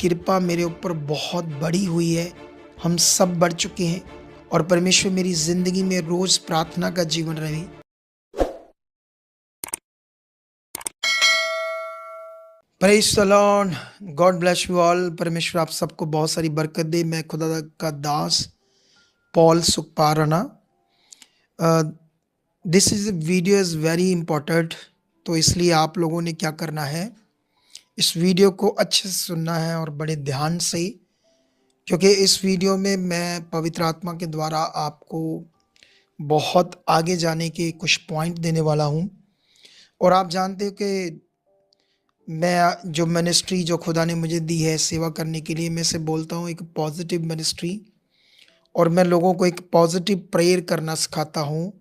कृपा मेरे ऊपर बहुत बड़ी हुई है। हम सब बढ़ चुके हैं और परमेश्वर मेरी ज़िंदगी में रोज़ प्रार्थना का जीवन रहे। Praise the Lord, God bless you all. परमेश्वर आप सबको बहुत सारी बरकत दे। मैं खुदा का दास Paul Sukhparana. This is video is very important, तो इसलिए आप लोगों ने क्या करना है, इस वीडियो को अच्छे से सुनना है और बड़े ध्यान से, क्योंकि इस वीडियो में मैं पवित्र आत्मा के द्वारा आपको बहुत आगे जाने के कुछ पॉइंट देने वाला हूँ। और आप जानते हो कि मैं जो मिनिस्ट्री जो खुदा ने मुझे दी है सेवा करने के लिए, मैं इसे बोलता हूँ एक पॉजिटिव मिनिस्ट्री। और मैं लोगों को एक पॉजिटिव प्रेयर करना सिखाता हूँ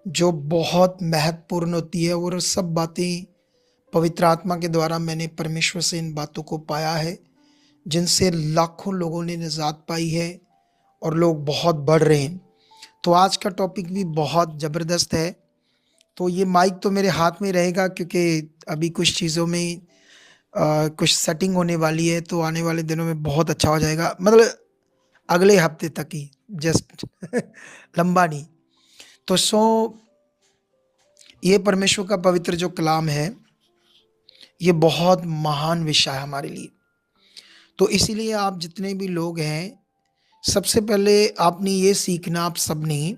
जो बहुत महत्वपूर्ण होती है। और सब बातें पवित्र आत्मा के द्वारा मैंने परमेश्वर से इन बातों को पाया है, जिनसे लाखों लोगों ने निजात पाई है और लोग बहुत बढ़ रहे हैं। तो आज का टॉपिक भी बहुत ज़बरदस्त है। तो ये माइक तो मेरे हाथ में रहेगा, क्योंकि अभी कुछ चीज़ों में कुछ सेटिंग होने वाली है, तो आने वाले दिनों में बहुत अच्छा हो जाएगा। मतलब अगले हफ्ते तक ही, जस्ट लंबा नहीं। तो ये परमेश्वर का पवित्र जो कलाम है, ये बहुत महान विषय है हमारे लिए। तो इसीलिए आप जितने भी लोग हैं, सबसे पहले आपने ये सीखना, आप सबने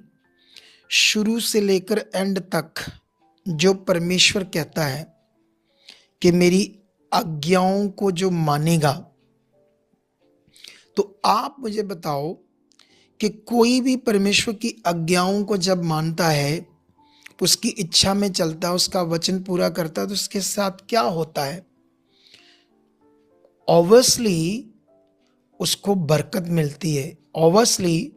शुरू से लेकर एंड तक जो परमेश्वर कहता है कि मेरी आज्ञाओं को जो मानेगा, तो आप मुझे बताओ कि कोई भी परमेश्वर की आज्ञाओं को जब मानता है, उसकी इच्छा में चलता है, उसका वचन पूरा करता है, तो उसके साथ क्या होता है? ऑब्वियसली उसको बरकत मिलती है। ऑब्वियसली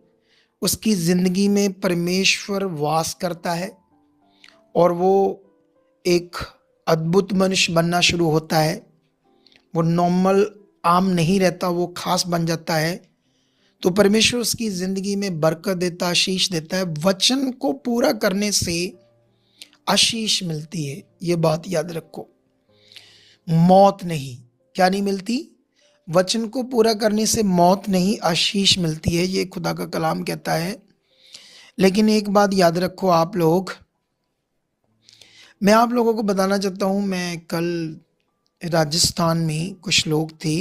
उसकी जिंदगी में परमेश्वर वास करता है और वो एक अद्भुत मनुष्य बनना शुरू होता है। वो नॉर्मल आम नहीं रहता, वो खास बन जाता है। तो परमेश्वर उसकी ज़िंदगी में बरकत देता, आशीष देता है। वचन को पूरा करने से आशीष मिलती है, ये बात याद रखो। मौत नहीं। क्या नहीं मिलती? वचन को पूरा करने से मौत नहीं, आशीष मिलती है, ये खुदा का कलाम कहता है। लेकिन एक बात याद रखो आप लोग, मैं आप लोगों को बताना चाहता हूँ। मैं कल राजस्थान में कुछ लोग थे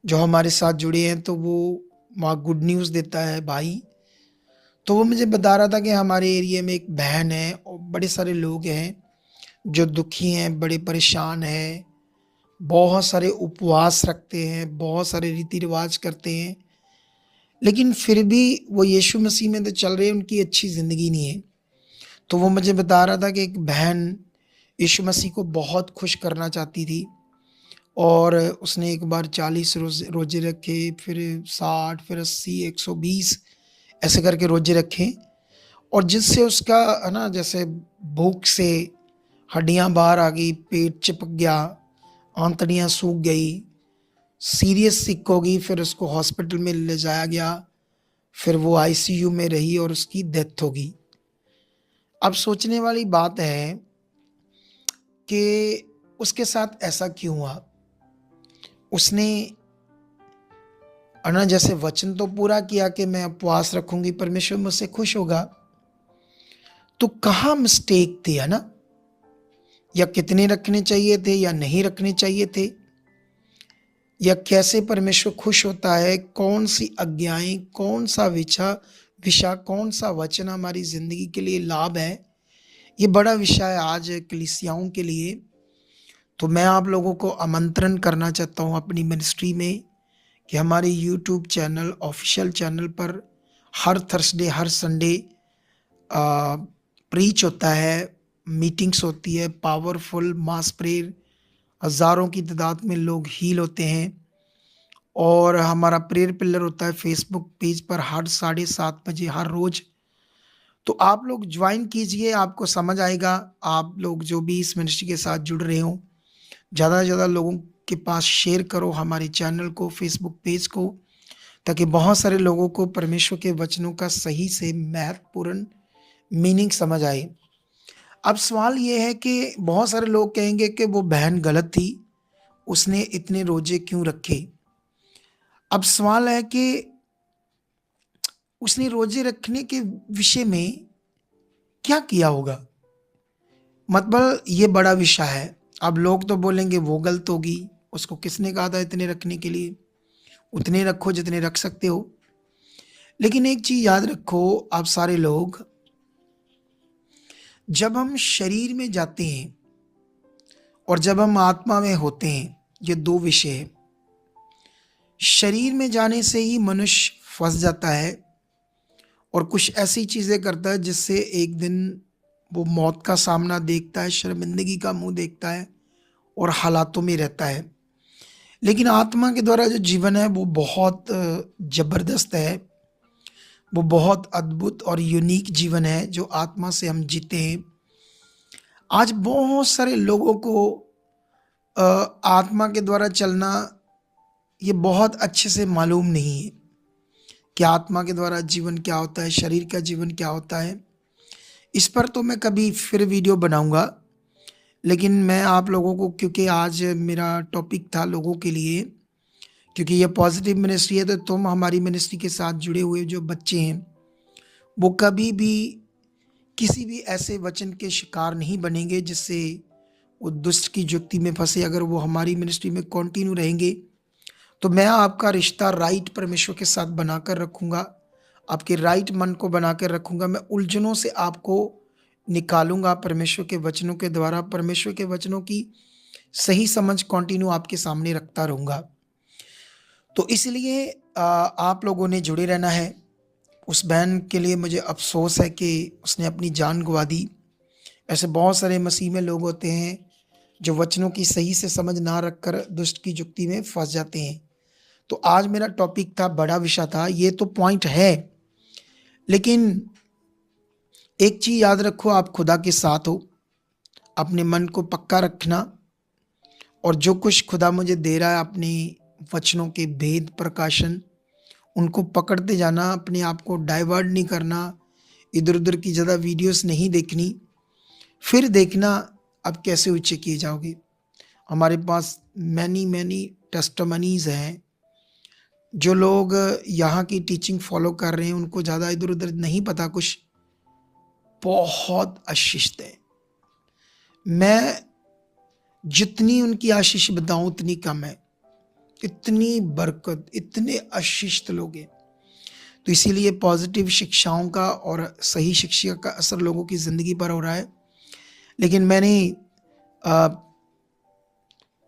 जो हमारे साथ जुड़े हैं, तो वो वहाँ गुड न्यूज़ देता है भाई। तो वो मुझे बता रहा था कि हमारे एरिया में एक बहन है और बड़े सारे लोग हैं जो दुखी हैं, बड़े परेशान हैं, बहुत सारे उपवास रखते हैं, बहुत सारे रीति रिवाज करते हैं, लेकिन फिर भी वो यीशु मसीह में तो चल रहे हैं, उनकी अच्छी ज़िंदगी नहीं है। तो वो मुझे बता रहा था कि एक बहन यीशु मसीह को बहुत खुश करना चाहती थी और उसने एक बार 40 रोज़े रखे, फिर 60, फिर 80, 120 ऐसे करके रोज़े रखे। और जिससे उसका है ना, जैसे भूख से हड्डियाँ बाहर आ गई, पेट चिपक गया, आंतड़ियाँ सूख गई, सीरियस सिक हो गई। फिर उसको हॉस्पिटल में ले जाया गया, फिर वो आईसीयू में रही और उसकी डेथ हो गई। अब सोचने वाली बात है कि उसके साथ ऐसा क्यों हुआ? उसने है ना, जैसे वचन तो पूरा किया कि मैं उपवास रखूंगी, परमेश्वर मुझसे खुश होगा। तो कहाँ मिस्टेक थी, है ना? या कितने रखने चाहिए थे या नहीं रखने चाहिए थे, या कैसे परमेश्वर खुश होता है, कौन सी आज्ञाएं, कौन सा विषय, कौन सा वचन हमारी जिंदगी के लिए लाभ है, ये बड़ा विषय है आज कलीसियाओं के लिए। तो मैं आप लोगों को आमंत्रण करना चाहता हूँ अपनी मिनिस्ट्री में कि हमारे यूट्यूब चैनल, ऑफिशियल चैनल पर हर थर्सडे, हर संडे प्रीच होता है, मीटिंग्स होती है, पावरफुल मास प्रेयर, हज़ारों की तादाद में लोग हील होते हैं। और हमारा प्रेयर पिलर होता है फेसबुक पेज पर हर 7:30 बजे हर रोज़। तो आप लोग ज्वाइन कीजिए, आपको समझ आएगा। आप लोग जो भी इस मिनिस्ट्री के साथ जुड़ रहे हो, ज़्यादा से ज़्यादा लोगों के पास शेयर करो हमारे चैनल को, फेसबुक पेज को, ताकि बहुत सारे लोगों को परमेश्वर के वचनों का सही से महत्वपूर्ण मीनिंग समझ आए। अब सवाल ये है कि बहुत सारे लोग कहेंगे कि वो बहन गलत थी, उसने इतने रोजे क्यों रखे? अब सवाल है कि उसने रोजे रखने के विषय में क्या किया होगा? मतलब ये बड़ा विषय है। अब लोग तो बोलेंगे वो गलत होगी, उसको किसने कहा था इतने रखने के लिए? उतने रखो जितने रख सकते हो। लेकिन एक चीज़ याद रखो आप सारे लोग, जब हम शरीर में जाते हैं और जब हम आत्मा में होते हैं, ये 2 विषय हैं। शरीर में जाने से ही मनुष्य फँस जाता है और कुछ ऐसी चीज़ें करता है जिससे एक दिन वो मौत का सामना देखता है, शर्मिंदगी का मुँह देखता है और हालातों में रहता है। लेकिन आत्मा के द्वारा जो जीवन है वो बहुत ज़बरदस्त है, वो बहुत अद्भुत और यूनिक जीवन है जो आत्मा से हम जीते हैं। आज बहुत सारे लोगों को अ, आत्मा के द्वारा चलना ये बहुत अच्छे से मालूम नहीं है कि आत्मा के द्वारा जीवन क्या होता है, शरीर का जीवन क्या होता है। इस पर तो मैं कभी फिर वीडियो बनाऊँगा, लेकिन मैं आप लोगों को, क्योंकि आज मेरा टॉपिक था लोगों के लिए, क्योंकि ये पॉजिटिव मिनिस्ट्री है, तो तुम हमारी मिनिस्ट्री के साथ जुड़े हुए जो बच्चे हैं, वो कभी भी किसी भी ऐसे वचन के शिकार नहीं बनेंगे जिससे वो दुष्ट की जुक्ति में फँसे। अगर वो हमारी मिनिस्ट्री में कंटिन्यू रहेंगे, तो मैं आपका रिश्ता राइट परमेश्वर के साथ बनाकर रखूँगा, आपके राइट मन को बनाकर रखूँगा। मैं उलझनों से आपको निकालूँगा परमेश्वर के वचनों के द्वारा, परमेश्वर के वचनों की सही समझ कंटिन्यू आपके सामने रखता रहूँगा। तो इसलिए आप लोगों ने जुड़े रहना है। उस बहन के लिए मुझे अफ़सोस है कि उसने अपनी जान गँवा दी। ऐसे बहुत सारे मसीह में लोग होते हैं जो वचनों की सही से समझ ना रखकर दुष्ट की जुक्ति में फँस जाते हैं। तो आज मेरा टॉपिक था, बड़ा विषय था, ये तो पॉइंट है, लेकिन एक चीज़ याद रखो, आप खुदा के साथ हो, अपने मन को पक्का रखना और जो कुछ खुदा मुझे दे रहा है अपने वचनों के भेद प्रकाशन, उनको पकड़ते जाना, अपने आप को डाइवर्ट नहीं करना, इधर-उधर की ज़्यादा वीडियोस नहीं देखनी, फिर देखना आप कैसे ऊँचे किए जाओगे। हमारे पास मैनी टेस्टिमनीज़ हैं, जो लोग यहाँ की टीचिंग फ़ॉलो कर रहे हैं, उनको ज़्यादा इधर-उधर नहीं पता कुछ, बहुत आशीषित हैं। मैं जितनी उनकी आशीष बताऊँ उतनी कम है। इतनी बरकत, इतने आशीषित लोग हैं। तो इसीलिए पॉजिटिव शिक्षाओं का और सही शिक्षा का असर लोगों की ज़िंदगी पर हो रहा है। लेकिन मैंने अ,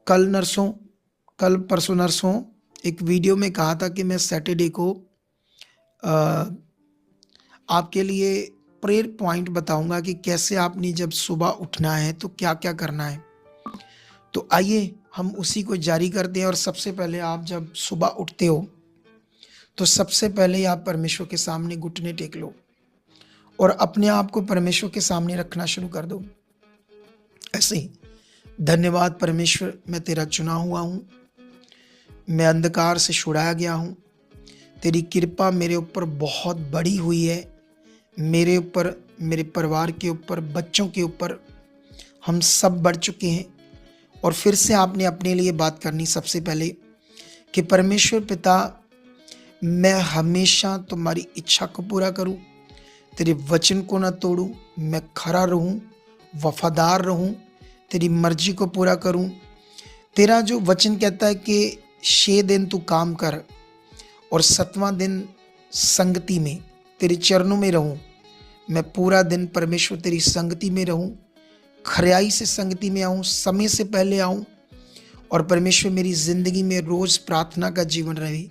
कल परसों नरसों एक वीडियो में कहा था कि मैं सैटरडे को अ, आपके लिए प्रेयर पॉइंट बताऊंगा कि कैसे आपने जब सुबह उठना है तो क्या-क्या करना है। तो आइए हम उसी को जारी करते हैं। और सबसे पहले आप जब सुबह उठते हो, तो सबसे पहले आप परमेश्वर के सामने घुटने टेक लो और अपने आप को परमेश्वर के सामने रखना शुरू कर दो। ऐसे ही, धन्यवाद परमेश्वर, मैं तेरा चुना हुआ हूँ, मैं अंधकार से छुड़ाया गया हूँ, तेरी कृपा मेरे ऊपर बहुत बड़ी हुई है, मेरे ऊपर, मेरे परिवार के ऊपर, बच्चों के ऊपर, हम सब बढ़ चुके हैं। और फिर से आपने अपने लिए बात करनी सबसे पहले कि परमेश्वर पिता, मैं हमेशा तुम्हारी इच्छा को पूरा करूं, तेरे वचन को ना तोड़ूं, मैं खरा रहूं, वफादार रहूं, तेरी मर्जी को पूरा करूं। तेरा जो वचन कहता है कि 6 दिन तू काम कर और 7वां दिन संगति में तेरे चरणों में रहूं। मैं पूरा दिन परमेश्वर तेरी संगति में रहूं, खरियाई से संगति में आऊं, समय से पहले आऊं। और परमेश्वर मेरी ज़िंदगी में रोज़ प्रार्थना का जीवन रहे,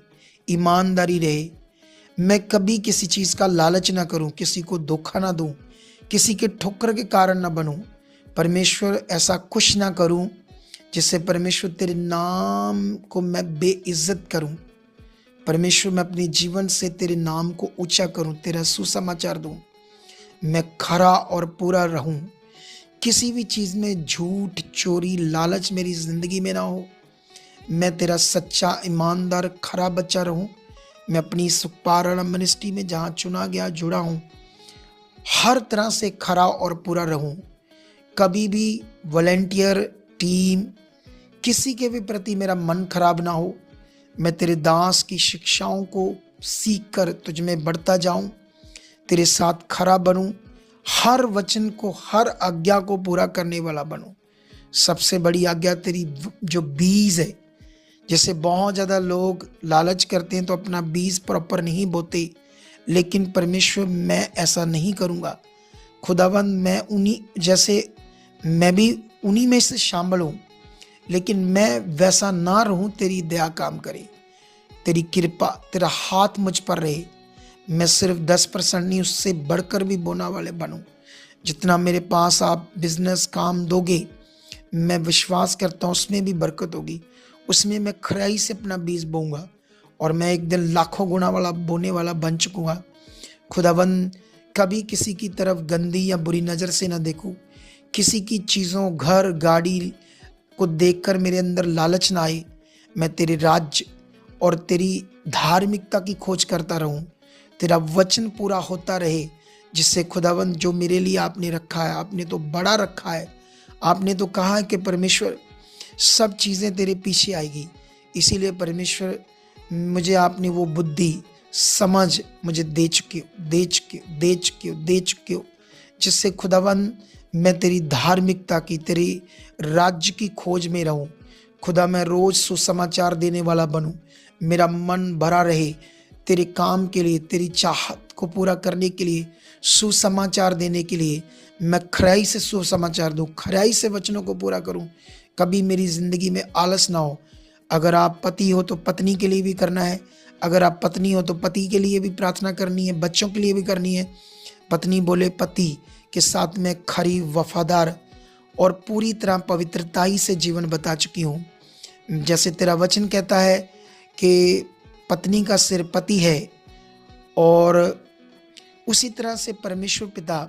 ईमानदारी रहे, मैं कभी किसी चीज़ का लालच ना करूं, किसी को धोखा ना दूं, किसी के ठोकर के कारण ना बनूं। परमेश्वर ऐसा कुछ ना करूं जिससे परमेश्वर तेरे नाम को मैं बेइज्जत करूं। परमेश्वर मैं अपने जीवन से तेरे नाम को ऊंचा करूं, तेरा सुसमाचार दूं, मैं खरा और पूरा रहूं, किसी भी चीज़ में झूठ, चोरी, लालच मेरी ज़िंदगी में ना हो। मैं तेरा सच्चा, ईमानदार, खरा बच्चा रहूं। मैं अपनी सुखपारण मिनिस्ट्री में जहाँ चुना गया, जुड़ा हूँ, हर तरह से खरा और पूरा रहूं। कभी भी वॉलंटियर टीम किसी के भी प्रति मेरा मन खराब ना हो। मैं तेरे दास की शिक्षाओं को सीख कर तुझ में बढ़ता जाऊं, तेरे साथ खड़ा बनूं, हर वचन को, हर आज्ञा को पूरा करने वाला बनूं। सबसे बड़ी आज्ञा तेरी जो बीज है, जैसे बहुत ज़्यादा लोग लालच करते हैं तो अपना बीज प्रॉपर नहीं बोते, लेकिन परमेश्वर मैं ऐसा नहीं करूँगा। खुदावंद मैं उन्हीं जैसे, मैं भी उन्हीं में से शामिल हूँ, लेकिन मैं वैसा ना रहूँ। तेरी दया काम करे, तेरी कृपा, तेरा हाथ मुझ पर रहे। मैं सिर्फ 10% नहीं, उससे बढ़कर भी बोना वाले बनूँ। जितना मेरे पास आप बिजनेस काम दोगे, मैं विश्वास करता हूँ उसमें भी बरकत होगी। उसमें मैं खराई से अपना बीज बोऊंगा और मैं एक दिन लाखों गुना वाला बोने वाला बन चुकूंगा। खुदावंद कभी किसी की तरफ गंदी या बुरी नज़र से ना देखूं, किसी की चीज़ों, घर, गाड़ी को देखकर मेरे अंदर लालच ना आए। मैं तेरे राज्य और तेरी धार्मिकता की खोज करता रहूं, तेरा वचन पूरा होता रहे, जिससे खुदावंद जो मेरे लिए आपने रखा है, आपने तो बड़ा रखा है। आपने तो कहा है कि परमेश्वर सब चीज़ें तेरे पीछे आएगी। इसीलिए परमेश्वर मुझे आपने वो बुद्धि, समझ मुझे दे चुके हो, जिससे खुदावंद मैं तेरी धार्मिकता की, तेरी राज्य की खोज में रहूं। खुदा मैं रोज सुसमाचार देने वाला बनूं, मेरा मन भरा रहे तेरे काम के लिए, तेरी चाहत को पूरा करने के लिए, सुसमाचार देने के लिए। मैं खराई से सुसमाचार दूं, खराई से वचनों को पूरा करूं। कभी मेरी जिंदगी में आलस ना हो। अगर आप पति हो तो पत्नी के लिए भी करना है, अगर आप पत्नी हो तो पति के लिए भी प्रार्थना करनी है, बच्चों के लिए भी करनी है। पत्नी बोले पति के साथ मैं खरी, वफादार और पूरी तरह पवित्रताई से जीवन बता चुकी हूँ। जैसे तेरा वचन कहता है कि पत्नी का सिर पति है, और उसी तरह से परमेश्वर पिता,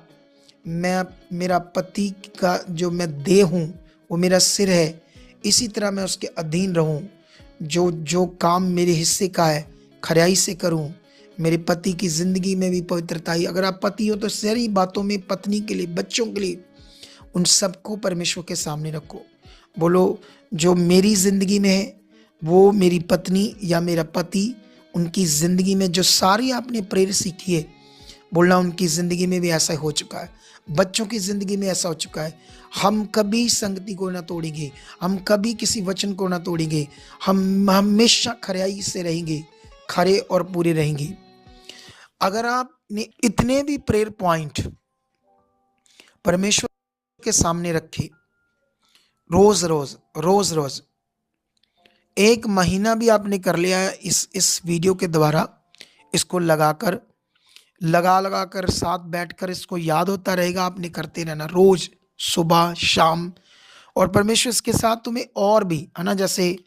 मैं, मेरा पति का जो मैं देह हूँ वो मेरा सिर है। इसी तरह मैं उसके अधीन रहूँ, जो जो काम मेरे हिस्से का है खराई से करूँ। मेरे पति की ज़िंदगी में भी पवित्रता ही। अगर आप पति हो तो सारी बातों में पत्नी के लिए, बच्चों के लिए, उन सबको परमेश्वर के सामने रखो। बोलो जो मेरी ज़िंदगी में है वो मेरी पत्नी या मेरा पति, उनकी ज़िंदगी में जो सारी आपने प्रेरित सीखी है, बोलना उनकी ज़िंदगी में भी ऐसा हो चुका है, बच्चों की ज़िंदगी में ऐसा हो चुका है। हम कभी संगति को ना तोड़ेंगे, हम कभी किसी वचन को ना तोड़ेंगे, हम हमेशा खराई से रहेंगे, खरे और पूरे रहेंगे। अगर आपने इतने भी प्रेयर पॉइंट परमेश्वर के सामने रखे, रोज रोज रोज रोज, एक महीना भी आपने कर लिया है इस वीडियो के द्वारा, इसको लगा कर साथ बैठकर इसको याद होता रहेगा। आपने करते रहना रोज, सुबह शाम। और परमेश्वर इसके साथ तुम्हें और भी, है ना, जैसे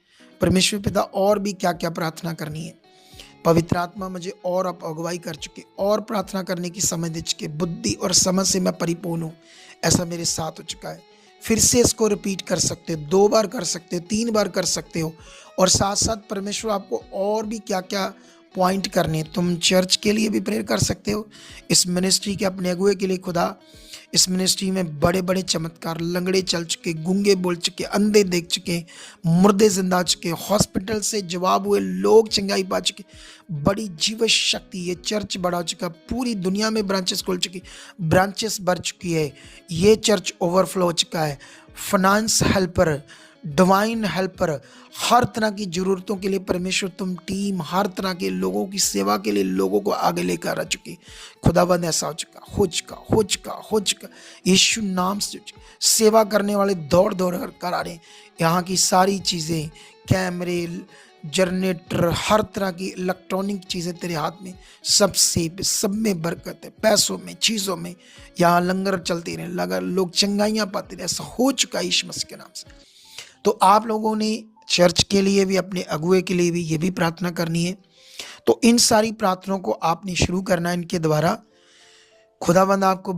परमेश्वर पिता और भी क्या क्या प्रार्थना करनी है। पवित्र आत्मा मुझे और आप अगुवाई कर चुके, और प्रार्थना करने की समझ दे चुके, बुद्धि और समझ से मैं परिपूर्ण हूँ, ऐसा मेरे साथ हो चुका है। फिर से इसको रिपीट कर सकते हो, 2 बार कर सकते हो, 3 बार कर सकते हो। और साथ साथ परमेश्वर आपको और भी क्या क्या पॉइंट करने, तुम चर्च के लिए भी प्रेयर कर सकते हो, इस मिनिस्ट्री के अपने अगुए के लिए। खुदा इस मिनिस्ट्री में बड़े बड़े चमत्कार, लंगड़े चल चुके, गूंगे बोल चुके, अंधे देख चुके, मुर्दे जिंदा चुके, हॉस्पिटल से जवाब हुए लोग चंगाई पा चुके, बड़ी जीव शक्ति, ये चर्च बढ़ा चुका, पूरी दुनिया में ब्रांचेस खोल चुकी, ब्रांचेस बढ़ चुकी है, ये चर्च ओवरफ्लो हो चुका है। फाइनेंस हेल्पर, डिवाइन हेल्पर, हर तरह की ज़रूरतों के लिए परमेश्वर तुम टीम, हर तरह के लोगों की सेवा के लिए लोगों को आगे लेकर आ चुकी। खुदाबंद ऐसा हो चुका यीशु नाम से सेवा करने वाले दौड़ दौड़ कर आ रहे हैं। यहाँ की सारी चीज़ें, कैमरे, जनरेटर, हर तरह की इलेक्ट्रॉनिक चीज़ें तेरे हाथ में, सब में बरकत है, पैसों में, चीज़ों में। यहाँ लंगर चलते रहे, लगर लोग चंगाइयाँ पाते रहे, ऐसा हो चुका है यीशु मसीह के नाम से। तो आप लोगों ने चर्च के लिए भी, अपने अगुए के लिए भी ये भी प्रार्थना करनी है। तो इन सारी प्रार्थनाओं को आपने शुरू करना है इनके द्वारा। खुदावंद आपको